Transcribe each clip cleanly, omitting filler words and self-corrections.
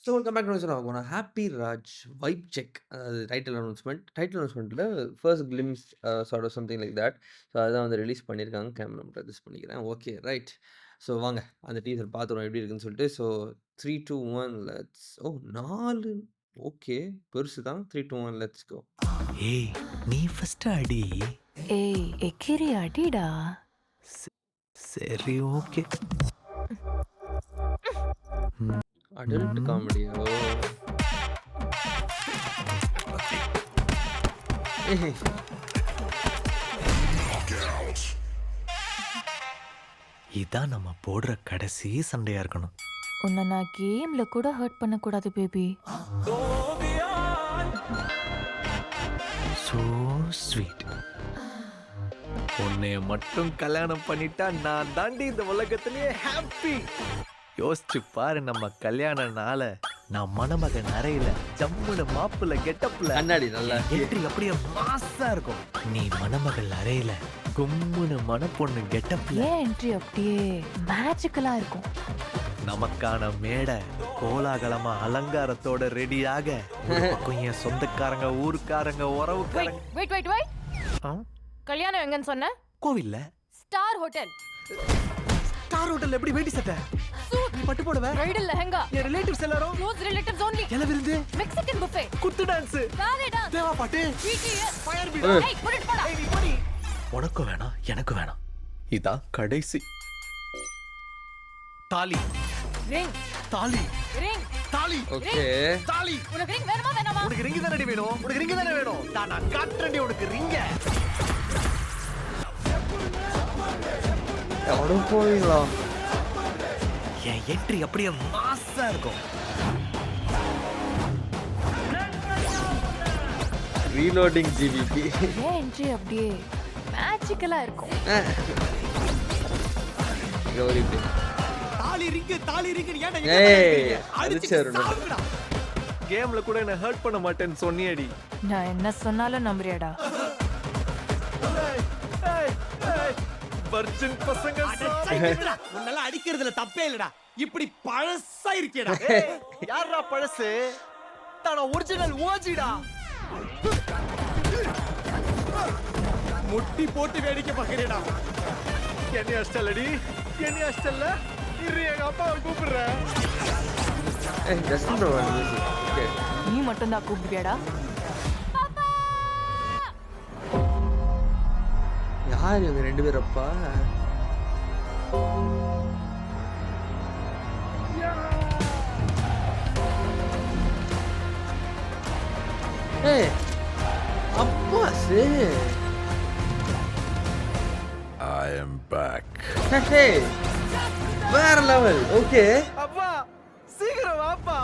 So welcome back to ஆகும் happy Raj vibe check அதாவது title அனௌன்ஸ்மெண்ட்டில் first glimpse sort of something like that. So அதான் வந்து release பண்ணியிருக்காங்க. கேமரா மட்டும் அட்ஜஸ்ட் பண்ணிக்கிறேன். Okay right. ஸோ வாங்க அந்த டீசர் பார்த்துருவோம் எப்படி இருக்குன்னு சொல்லிட்டு. So 3, 2, 1 let's. ஓ 4. ஓகே பெருசு தான். 3, 2, 1 லெட்ஸ் கோ. ஏய் நீ ஃபர்ஸ்ட் அடி. ஏய் எக்கிரி அடிடா. சரி ஓகே. அடல்ட் காமெடியா? ஓ இதான் நம்ம போடுற கடைசி சண்டையா இருக்கணும். உன்னை நான் கேம்ல கூட ஹர்ட் பண்ணக்கூடாது பேபி. So sweet. உன்னைய மட்டும் கல்யாணம் பண்ணிட்டா நான் தாண்டி இந்த உலகத்திலேயே ஹாப்பி. யோசிச்சு பாரு நம்ம கல்யாண நாள. நான் மணமகன் அறையில ஜம்முன மாப்பிள்ள கெட்டப்ல கண்ணாடி நல்லா என்ட்ரி அப்படியே மாசா இருக்கும். நீ மணமகள் அறையில கும்முன மணப்பொண்ணு கெட்டப்ல ஏன் என்ட்ரி அப்படியே மேஜிக்கலா இருக்கும். நமக்கான மேடை கோலாகலமா அலங்காரத்தோட ரெடியாக என் சொந்தக்காரங்க ஊருக்காரங்க உறவுக்காரங்க. Wait wait wait. ஆ? கல்யாணம் எங்கன்னு சொன்ன? கோவில்ல. Star hotel. ஸ்டார் ஹோட்டல் எப்படி வேட்டி சட்டை நீ பட்டு போடுவ? பிரைடல் லெஹங்கா. என் ரிலேட்டிவ்ஸ் எல்லாரும் க்ளோஸ் ரிலேட்டிவ்ஸ் only. எல விருந்து மெக்சிகன் buffet. குத்து டான்ஸ் பாலே டான்ஸ். தேவா பாட்டு BTS. Fire beat. ஏய் புடிட் போடா. ஏய் நீ போடி. உனக்கு வேணாம் எனக்கு வேணாம். இதான் கடைசி. தாலி ரிங் தாலி ரிங். தாலி ஓகே. தாலி. உனக்கு ரிங் வேணுமா வேணாமா? உனக்கு ரிங் தானே வேணும்? உனக்கு ரிங் தானே வேணும்? நான் காட்றேன்டி உனக்கு ரிங்க. எவ்வளோ போவீங்களா? என் என்ட்ரி அப்படியே மாசா இருக்கும். Reloading GBP. ஏன் என்ட்ரி அப்படியே மேஜிக்கலா இருக்கும். கௌரி தாலி ரிங் ஏன்டா ஏய் அடிச்சாரு. கேம்ல கூட என்ன ஹர்ட் பண்ண மாட்டேன்னு சொன்னியடி. நான் என்ன சொன்னாலும் நம்புறியாடா? வர்ஜின் பசங்க உன்னெல்லாம் அடிக்கிறதுல தப்பே இல்லடா. இப்படி பழசா இருக்கேடா. யாரா பழசு? தான ஒரிஜினல் ஓஜிடா. முட்டி போட்டு வேடிக்கை பார்க்கறேடா. என்னை அஷ்டலடி என்னை அஷ்டல்ல. இரு எங்க அப்பாவை கூப்பிடுறேன். ஏய் ஜஸ்டின் ப்ரோ மியூசிக். ஓகே. நீ மட்டும் தான் கூப்பிடுவியாடா? யார் இவங்க ரெண்டு பேரும் அப்பா? ஏய் அப்பா சே. I am back. ஹே வேற லெவல். ஓகே. அப்பா சீக்கிரம் வாப்பா.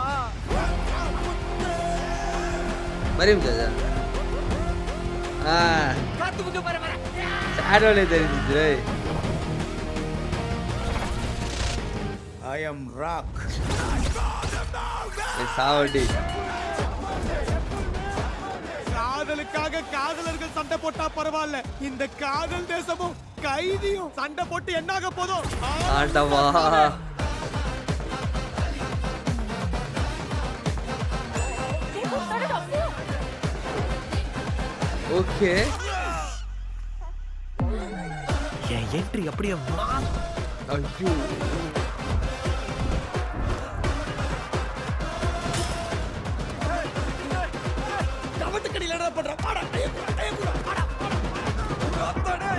மரியம் ஜாஜா. காத்து குஞ்சு பாரு பாரு. ஷேடோலே தெரிஞ்சிச்சு. I am rock. ஏய் சாவடி. காதலுக்காக காதலர்கள் சண்டை போட்டா பரவாயில்ல. இந்த காதல் தேசமும் கைதியும் சண்டை போட்டு என்னாக போதும். ஆண்டவா. ஓகே. என் என்ட்ரி அப்படியே ஐயோ. கவட்டு கடியில என்ன பண்ற? பாடா கைய கூட பாடா. அத்தடே.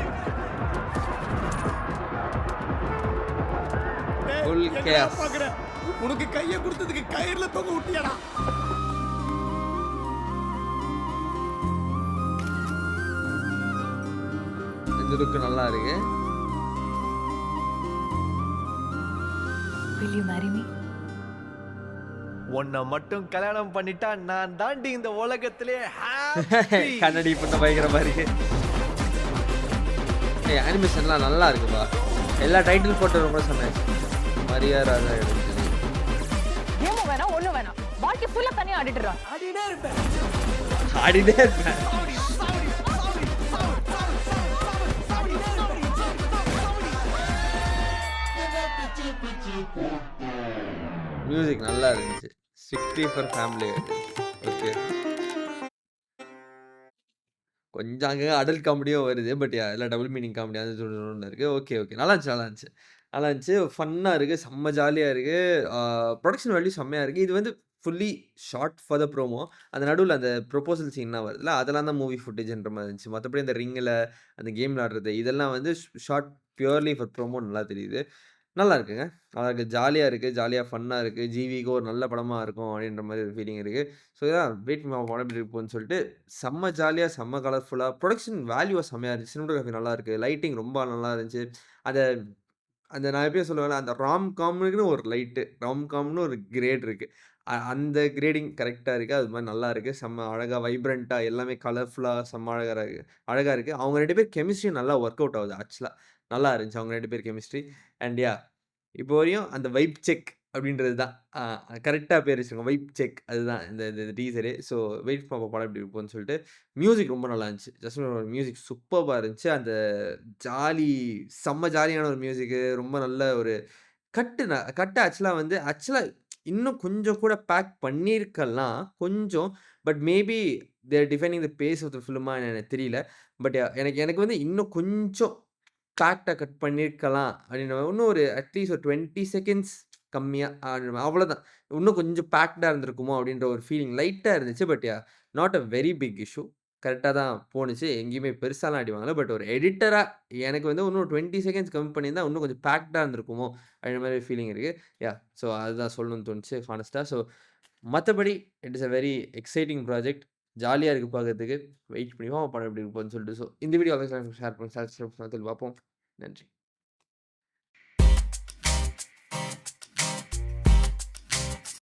Full chaos. உனக்கு கைய கொடுத்ததுக்கு கயிறுல தொங்க விட்டியாடா. இந்த லுக் நல்லா இருக்கு. Will you marry me? உன்னை மட்டும் கல்யாணம் பண்ணிட்டா நான் தாண்டி இந்த உலகத்திலே ஹாப்பி. கண்ணாடி பண்ண பயங்கர மாதிரி. ஏய் அனிமேஷன்லாம் நல்லா இருக்குப்பா. எல்லா டைட்டில் போட்டு ரொம்ப சொன்னேன். மரியா ராஜா எடுத்தது. கேமும் வேணாம் ஒண்ணும் வேணாம். வாழ்க்கை ஃபுல்லா தனியா ஆடிடுறா. அடினே இருப்பேன். ஆடினே இருப்பேன். மியூசிக் நல்லா இருந்துச்சு. Strictly for family audience. Okay. கொஞ்சம் அங்கங்க அடல்ட் காமெடியும் வருது. பட் எல்லாம் டபுள் மீனிங் காமெடி அது ஒண்ணு இருக்கு. Okay, okay. நல்லா இருந்துச்சு, நல்லா இருந்துச்சு. நல்லா இருந்துச்சு. ஃபன்னா இருக்கு. செம்ம ஜாலியா இருக்கு. ஆ புரொடக்ஷன் வேல்யூ செம்மையா இருக்கு. இது வந்து fully shot for the promo. அந்த நடுவுல அந்த ப்ரொபோசல் சீன்லாம் வருதுல்ல, அதெல்லாம் தான் மூவி ஃபுட்டேஜ்ன்ற மாரி இருந்துச்சு. மத்தபடி அந்த ரிங்ல அந்த கேம் விளையாடுறது, இதெல்லாம் வந்து ஷாட் பியூர்லி ஃபார் ப்ரோமோ நல்லா தெரியுது. நல்லா இருக்குங்க. நல்லா இருக்கு. ஜாலியா இருக்கு. ஜாலியா ஃபன்னா இருக்கு. ஜிவிக்கு ஒரு நல்ல படமா இருக்கும் அப்டின்ற மாரி ஒரு ஃபீலிங் இருக்கு. ஸோ இதான் வெயிட் பண்ணி பார்ப்போம் படம் எப்படி இருக்கும்னு சொல்லிட்டு, செம்ம ஜாலியா, செம்ம கலர்ஃபுல்லா புரொடக்ஷன் வேல்யூ செம்மையா இருந்துச்சு. சினிமாட்டோகிராஃபி நல்லா இருக்கு. லைட்டிங் ரொம்ப நல்லா இருந்துச்சு. அத அந்த நான் எப்பயும் சொல்லுவேன்ல, அந்த ராம்காம்னுக்குன்னு ஒரு லைட்டு, ராம்காம்னு ஒரு கிரேட் இருக்கு. அந்த கிரேடிங் கரெக்ட்டா இருக்கு. அது மாரி நல்லா இருக்கு. செம்ம அழகா வைப்ரன்ட்டா எல்லாமே கலர்ஃபுல்லா செம்ம அழகா இருக்கு. அவங்க 2 பேர் கெமிஸ்ட்ரி நல்லா வொர்க் அவுட் ஆகுது ஆக்சுவலா. நல்லா இருந்துச்சு அவங்க 2 பேர் கெமிஸ்ட்ரி. அண்ட் இப்போ வரையும் அந்த வைப் செக் அப்படின்றது தான். கரெக்ட்டா பேர் வச்சிருக்கோம். வைப் செக் அதுதான் இந்த இந்த டீசரே. ஸோ வெயிட் பார்ப்போம் படம் எப்படி இருக்கும்னு சொல்லிட்டு. மியூசிக் ரொம்ப நல்லா இருந்துச்சு. ஜஸ்டினோட மியூசிக் சூப்பர்பா இருந்துச்சு. அந்த ஜாலி செம்ம ஜாலியான ஒரு மியூசிக்கு. ரொம்ப நல்ல ஒரு கட்டு ஆக்சுவலா வந்து இன்னும் கொஞ்சம் கூட பேக் பண்ணியிருக்கலாம். கொஞ்சம். But maybe they are defining the base of the ஃபில்மா எனக்கு தெரியல. பட் எனக்கு எனக்கு வந்து இன்னும் கொஞ்சம் ஃபேக்ட்ட கட் பண்ணியிருக்கலாம் அப்படின்ற மாரி. இன்னும் ஒரு அட்லீஸ்ட் ஒரு 20 செகண்ட்ஸ் கம்மியா அவ்வளோதான். இன்னும் கொஞ்சம் பேக்டா இருந்திருக்குமோ அப்படின்ற ஒரு ஃபீலிங் லைட்டா இருந்துச்சு. But not a very big issue. கரெக்ட்டா தான் போணுச்சு. எங்கேயுமே பெருசாலாம் அடி வாங்கல. பட் ஒரு எடிட்டரா எனக்கு வந்து இன்னும் 20 செகண்ட்ஸ் கம்மி பண்ணியிருந்தா இன்னும் கொஞ்சம் பேக்டா இருந்திருக்குமோ அப்படின்ற மாரி ஃபீலிங் இருக்கு. ஸோ அதுதான் சொல்லணும்னு தோணுச்சு ஹானஸ்ட்டா. ஸோ மத்தபடி it is a very exciting project. ஜாலியா இருக்கு பார்க்கறதுக்கு. வெயிட் பண்ணி படம் எப்படி இருக்கும்னு சொல்லிட்டு. ஸோ இந்த வீடியோ ஷேர் பண்ணுங்க. பார்ப்போம். நன்றி.